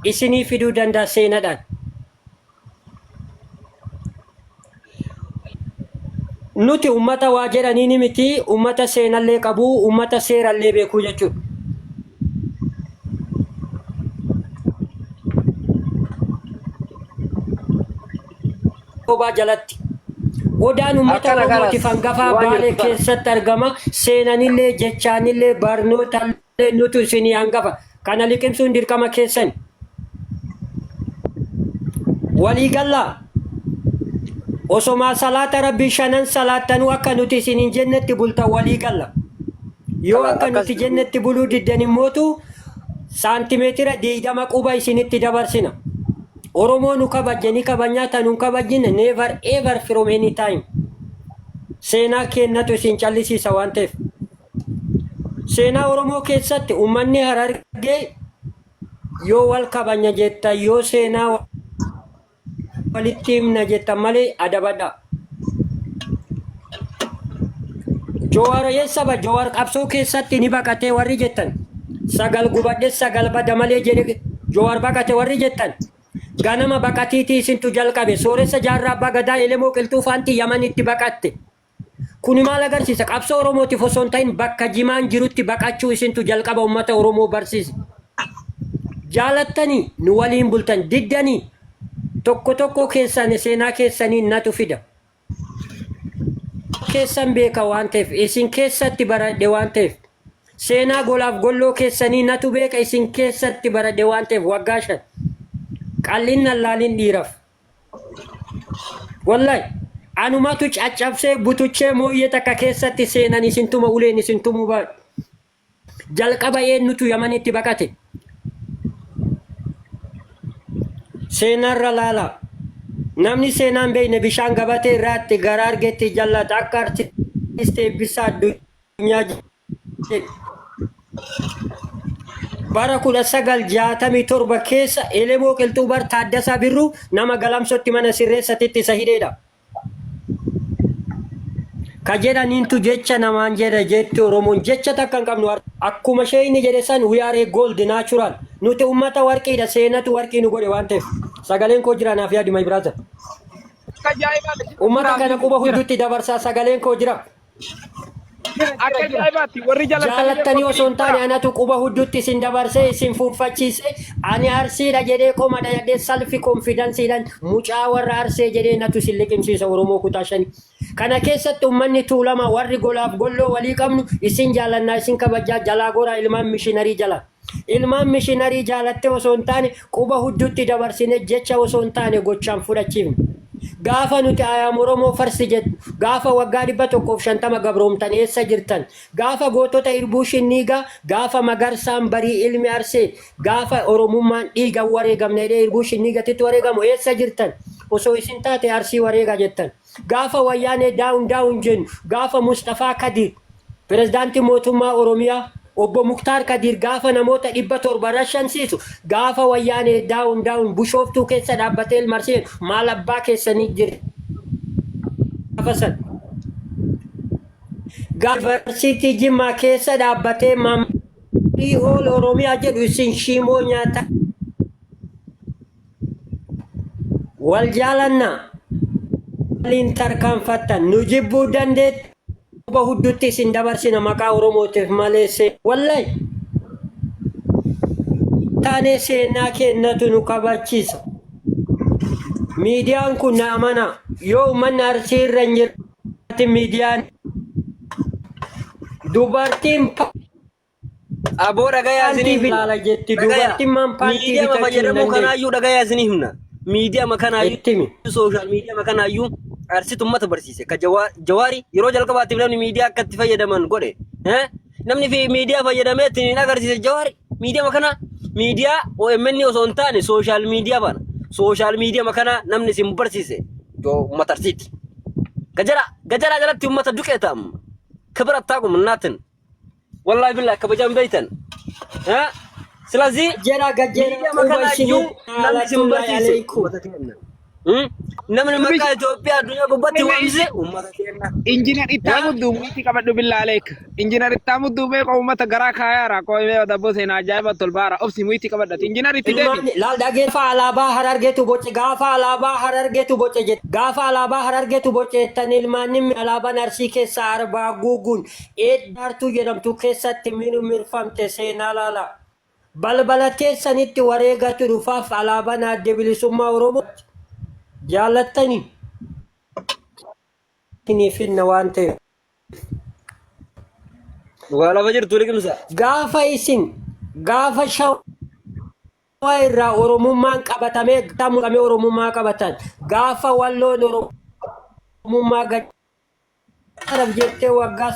isinii fiduu danda'a seenaadhaan. Nuti ummata waa jedhanii miti, ummata seenallee qabu, ummata seerallee beekuu jechuudha. Obaa jalatti odaan ummata Oromootiif hangafaa Baalee keessatti argama. Seenanillee jechaanillee barnootaallee nuti isinii hangafa. Kana liqimsuun dirqama keessan. Walii gallaa osoma salaata rabbii shanan salaattanuu akka nuti isiniin jennetti bultan walii galla. Yoo akka nuti jennetti buluu diddan immootu saantimeetira 20 quba isinitti dabarsina. Oromoo nu kabajje ni kabajnaa tanuu kabajjine never ever from any time. Seenaa kennatu isin callisiisa waan ta'eef. Seenaa Oromoo keessatti uummanni Harargee yoo wal kabajna jetta, yoo seenaa walitti himna jetta malee adabadha. Jowaar yeessaba Jowaar qabsoo keessatti ni baqatee warri jettan. Sagal gubadhe sagal bada malee jedhe Jowaar baqate warri jettan. Ganama baqatiitii isintu jalqabe. Sooressa jaarraa abbaa gadaa Elemoo Qilxuu faanti Yamanitti baqatte. Kuni maal agarsiisa? Qabsoo Oromootiif osoo hin ta'in bakka jimaan jirutti baqachuu isintu jalqaba uummata Oromoo barsiise. Jaalattanii nu waliin bultan diddanii tokko keessan seenaa keessanii natu fida. Keessan beeka waan ta'eef isin keessatti baradhe waan ta'eef seenaa golaaf golloo keessanii natu beeka isin keessatti baradhe waan ta'eef waggaa 5 qallinna laalin dhiiraf. Wallahi anumatu caccabsee butuchee mooyyee takka keessatti seenan isintuma uleen isintumu baa jalqaba eenyutu Yamanitti baqate. Seenarra laala. Namni seenaan beekne bishaan gabatee irraatti gara argetti jallata akka artistee bisa addunyaa bara 1967 keessa Elemoo Qilxuu bar Taaddasaa Birruu nama galamsootti mana sirreessatitti isa hidheedha. Ka jedhaniintu jecha namaan jedha jetti Oromoon jecha takka hin qabnu. Akkuma sheeyni jedhe san we are a gold natural. Nuti ummata warqiidha seenatu warqii nu godhe waan ta'eef. Sagaleen koo jira naaf yaadi my brother. Ummata kana quba hundutti dabarsaa sagaleen koo jira. Akka jaa'ibaatti warri jaalattanii osoo hin taane anatu quba hundutti isin dabarsee isin fuunfachiise. Ani arsiidha jedhee qomadha jedhee salfi konfidansiidhaan mucaa warra arsee jedhee natu isin liqimsiisa Oromoo kutaa 5. Kana keessatti uummanni tuulama warri golaaf golloo walii qabnu isin jaalannaa isin kabajaa jalaa goraa ilmaan mishiinarii jala. Ilmaan mishiinarii jaalattee osoo hin taane quba hundutti dabarsine jecha osoo hin taane gochaan fudhachiifne. Gaafa nuti ayyaam Oromoo farsi jedhu gaafa waggaa 150 gabroomtan eessa jirtan gaafa gootota Irbuu Shinniigaa gaafa Magarsaan Barii ilmi arsee gaafa Oromummaan dhiiga wareegamne Irbuu Shinniigatitti wareegamu eessa jirtan osoo isin taate arsii wareegaa jettan gaafa wayyaanee daawun jennu gaafa Mustafaa Kadir pirezidaantii mootummaa Oromiyaa obbo Muktaar Kadir gaafa namoota 700 rashansiisu gaafa wayyaanee daawun bushooftuu keessa dhaabbatee marseen maal abbaa keessanii jira. Gavarsiitii Jimmaa keessa dhaabbatee maamilii ol Oromiyaa jedhu isin shiimoo nyaata. Wal jaalannaa waliin tarkaanfattan nu jibbuu dandeetti. Quba hundutti isin dabarsina maqaa Oromootiif malee wallahi taanee seenaa kennatu nu kabachiisa. Miidiyaan kun na amana yoo uummanni arsii irra hin jirti miidiyaan dubartiin aboo dhagayaa isinii ilaala jetti dubartiin maan paantii miidiyaa fayyadamu kanaayyuu dhagayaa isinii himna. Miidiyaa makanaayyuu social miidiyaa makanaayyuu arsitu ummata barsiise ka Jawaari yeroo jalqabaatiif namni miidiyaa akka itti fayyadaman godhe namni fi miidiyaa fayyadameetti ni agarsiise Jawaari miidiyaa makana miidiyaa OMN osoo hin taane social miidiyaa bana social miidiyaa makana namni isin barsiise ummata arsiiti gajara jalatti ummata duqeetam kibra taqum naatin wallahi billahi kabajaan beeytan ስለዚህ ጀራ ገጀራ ሚዲያ መከናዩ namni isin barsiise namni maqaa Itoophiyaa addunyaa gubbaatti waamsise uummata keenya. Injinar Ittaamuddu muitti qabadhu billaaleek. Injinar Ittaamuddu beeka uummata garaa kaayaara qoomee dabboo seenaa ajaa'iba tolbaara obsi muitti qabadhati. Injinar itti deebi. Laal dhageeffa alaabaa harargeetu boce gaafa alaabaa harargeetu boce jette gaafa alaabaa harargeetu boce tan ilmaanni alaabaan arsii keessa arbaa guuguun eeddaartuu jedhamtu keessatti mirfamte seenaa laala. Balbala keessanitti wareegatu dhufaaf alaabaan adda bilisummaa Oromoo jaallattanii. Finna waan ta'eef. Dhugaa lafa jirtu liqimsa. Gaafa isin gaafa shawaa irraa Oromummaan qabatamee muqamee Oromummaa qabatan gaafa walloon Oromummaa gad jettee waggaa